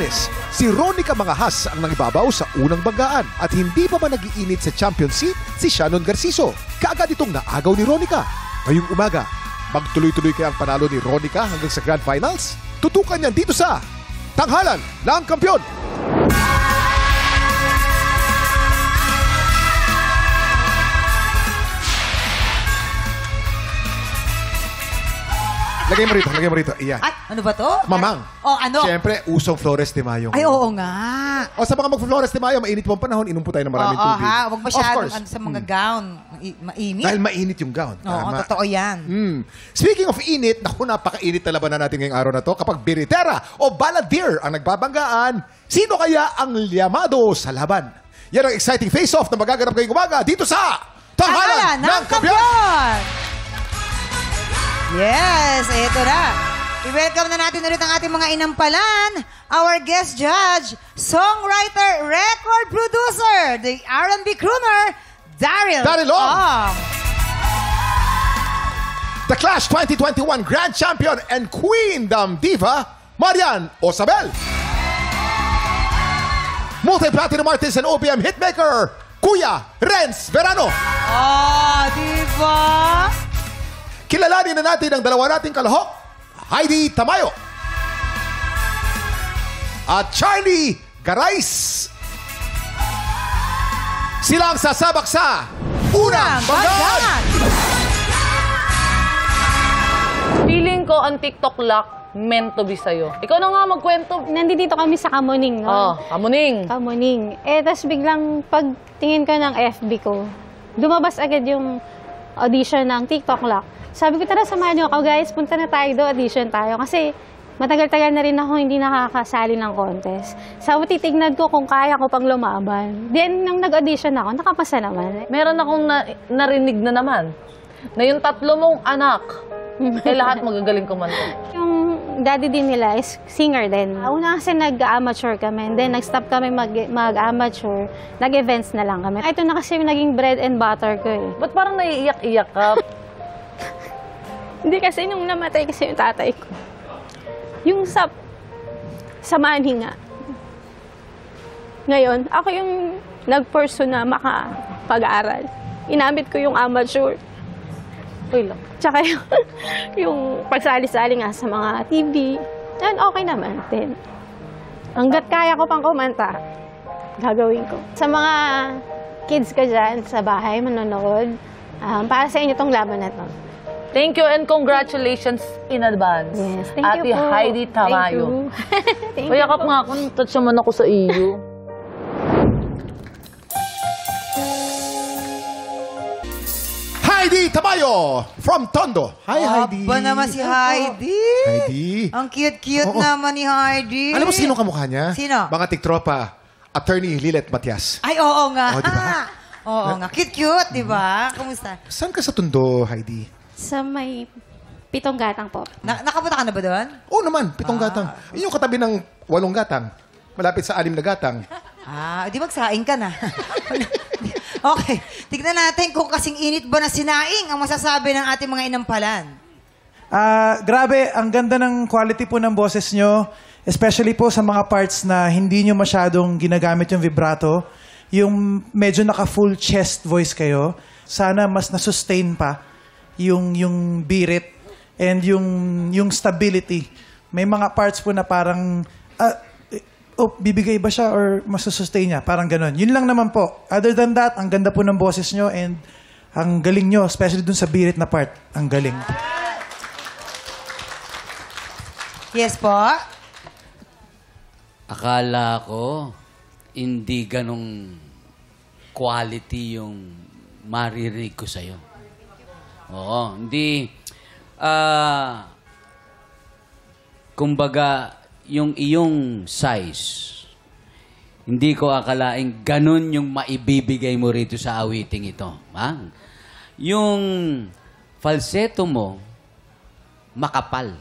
Biyernes, si Ronica Mangahas ang nangibabaw sa unang banggaan at hindi pa ba nag-iinit sa champion seat si Shannon Garciso. Kaagad itong naagaw ni Ronica. Ngayong umaga, magtuloy-tuloy kaya ang panalo ni Ronica hanggang sa Grand Finals? Tutukan niyan dito sa Tanghalan ng Kampiyon! Lagay mo rito. Iyan. Ay, ano ba to? Mamang. Oh, ano? Siyempre, usong Flores de Mayo. Ay, oo nga. O sa mga mag-Flores de Mayo, mainit po ang panahon, inom po tayo ng maraming Oo, tubig. ha? Huwag masyadong Of course. sa mga gown. Mainit. Dahil mainit yung gown. Oo, Tama. totoo yan. Speaking of init, naku, napakainit na labanan natin ngayong araw na to. Kapag biritera o baladir ang nagbabanggaan, sino kaya ang liyamado sa laban? Yan ang exciting face-off na magaganap ngayong umaga dito sa Tanghalan ng Kampiyon! Yes, ito na. I-welcome na natin ulit ang ating mga inampalan. Our guest judge, songwriter, record producer, the R&B crooner, Daryl Ong. The Clash 2021 Grand Champion and Queendom Diva, Marian Osabel. Multi-platinum artist and OPM hitmaker, Kuya Renz Verano. Oh, diba? Kilalanin na natin ang dalawa nating kalahok, Heidi Tamayo at Charlie Garais. Sila ang sasabak sa Unang Banggaan! Feeling ko ang TikTok lock meant to be sa'yo. Ikaw na nga magkwento. Nandito kami sa Kamuning, no? Oh, Kamuning. Kamuning. Tapos biglang pagtingin ko ng FB ko, lumabas agad yung audition ng TikTok Lock. Sabi ko, tara, samahan niyo ako, guys. Punta na tayo doon, audition tayo. Kasi matagal-tagal na rin ako hindi nakakasali ng contest. Sabi, titignan ko kung kaya ko pang lumaban. Then, nung nag-audition ako, nakapasa naman. Meron akong narinig na naman na yung 3 mong anak, lahat magagaling kumanta. Yung daddy din nila is singer din. Una kasi nag-amateur kami. Then, nag-stop kami mag-amateur. Nag-events na lang kami. Ito na kasi yung naging bread and butter ko eh. Ba't parang naiiyak-iyak ka? Hindi kasi nung namatay kasi yung tatay ko. Yung sa manhinga. Ngayon, ako yung nag-pursue na makapag-aral. Inabit ko yung amateur. Uy lang. Tsaka yung pagsali-sali nga sa mga TV. Yan, okay naman din. Hanggat kaya ko pang kumanta, gagawin ko. Sa mga kids ka dyan sa bahay, manonood, para sa inyo tong laban na to. Thank you and congratulations in advance. Yes, thank Ate you po. Heidi Tamayo. Thank you. Payakap nga ako, touch naman ako sa iyo. Heidi Tamayo from Tondo. Hi, Heidi. Aba naman si Heidi. Heidi. Ang cute-cute Oo. naman ni Heidi. Alam mo sino kamukha niya? Sino? Mga tiktropa. Attorney Lilet Matias. Ay, oo nga. Oh, diba? Oo nga. Cute-cute, di ba? Kumusta? Saan ka sa Tondo, Heidi? Sa may 7 gatang po. Nakapunta ka na ba doon? Oo naman, 7 gatang. Yun yung katabi ng 8 gatang. Malapit sa 6 na gatang. Di magsaing ka na. Okay. Tignan natin kung kasing init ba na sinaing ang masasabi ng ating mga inampalan. Grabe, ang ganda ng quality po ng boses nyo. Especially po sa mga parts na hindi nyo masyadong ginagamit yung vibrato. Yung medyo naka-full chest voice kayo. Sana mas na-sustain pa yung birit and yung stability. May mga parts po na parang bibigay ba siya or masusustain niya? Parang ganon. Yun lang naman po. Other than that, ang ganda po ng boses nyo and ang galing nyo, especially dun sa birit na part. Ang galing. Yes po. Akala ko hindi ganong quality yung maririnig ko sa'yo. Oo, hindi. Kumbaga, yung iyong size, hindi ko akalaing ganun yung maibibigay mo rito sa awiting ito. Ha? Yung falsetto mo, makapal.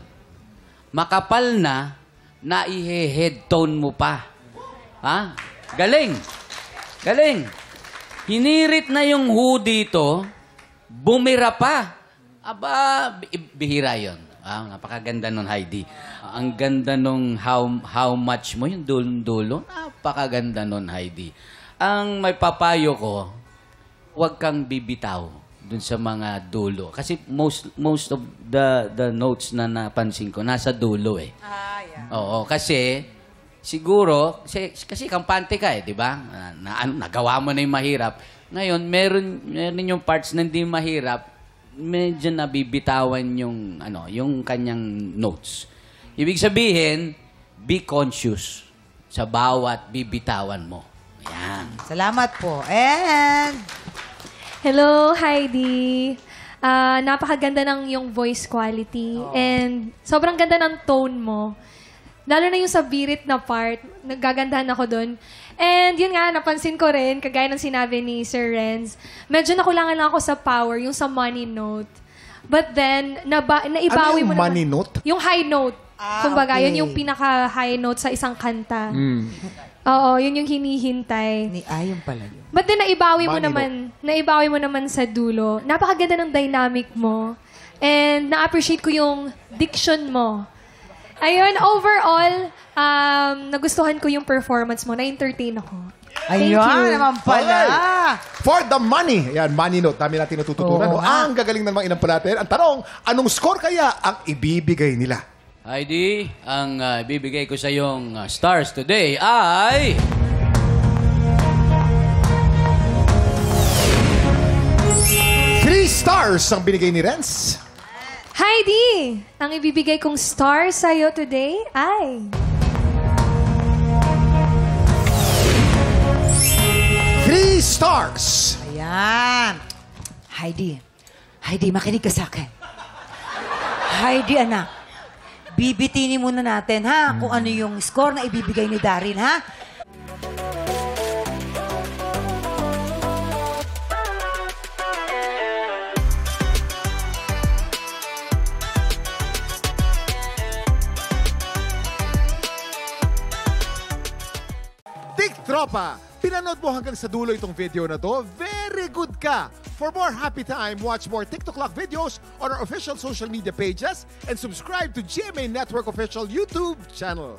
Makapal na i-head tone mo pa. Ha? Galing. Galing. Hinirit na yung hu dito, bumira pa. Aba, bihira yun. Napakaganda nun, Heidi. Ang ganda nung how much mo, yung dulong-dulo. Napakaganda nun, Heidi. Ang may papayo ko, huwag kang bibitaw dun sa mga dulo. Kasi most of the notes na napansin ko, nasa dulo eh. Oo, kasi siguro, kasi kampante ka eh, di ba? Nagawa mo na yung mahirap. Ngayon, meron yung parts na hindi mahirap, medyo nabibitawan yung kanyang notes. Ibig sabihin, be conscious sa bawat bibitawan mo. Ayan. Salamat po. And... Hello, Heidi. Napakaganda ng yung voice quality. And sobrang ganda ng tone mo. Lalo na yung sa birit na part. Nagagandahan ako dun. And yun nga, napansin ko rin, kagaya ng sinabi ni Sir Renz, medyo nakulangan lang ako sa power, yung sa money note. But then, naibawi mo naman. Money note? Yung high note. Kumbaga, okay. yun yung pinaka-high note sa isang kanta. Oo, yun yung hinihintay. Ayun pala yun. But then, naibawi mo Money naman sa dulo. Napakaganda ng dynamic mo. And na-appreciate ko yung diction mo. Ayun, overall, nagustuhan ko yung performance mo. Na-entertain ako. Thank Ayun you. naman pala. For the money. Yan, money note. Dami natin natututunan. Oo, Ang gagaling ng mga inampala natin. Ang tanong, anong score kaya ang ibibigay nila? Heidi, ang ibibigay ko sa iyong stars today ay... 3 stars ang binigay ni Renz. Heidi, ang ibibigay kong star sa'yo today ay... 3 stars. Ayan. Heidi, makinig ka sa akin. Heidi, anak. Bibitinin muna natin, ha? Kung ano yung score na ibibigay ni Daryl, ha? Tik Tropa, pinanood mo hanggang sa dulo itong video na to. Very good ka! For more happy time, watch more TikTok Lock videos on our official social media pages and subscribe to GMA Network official YouTube channel.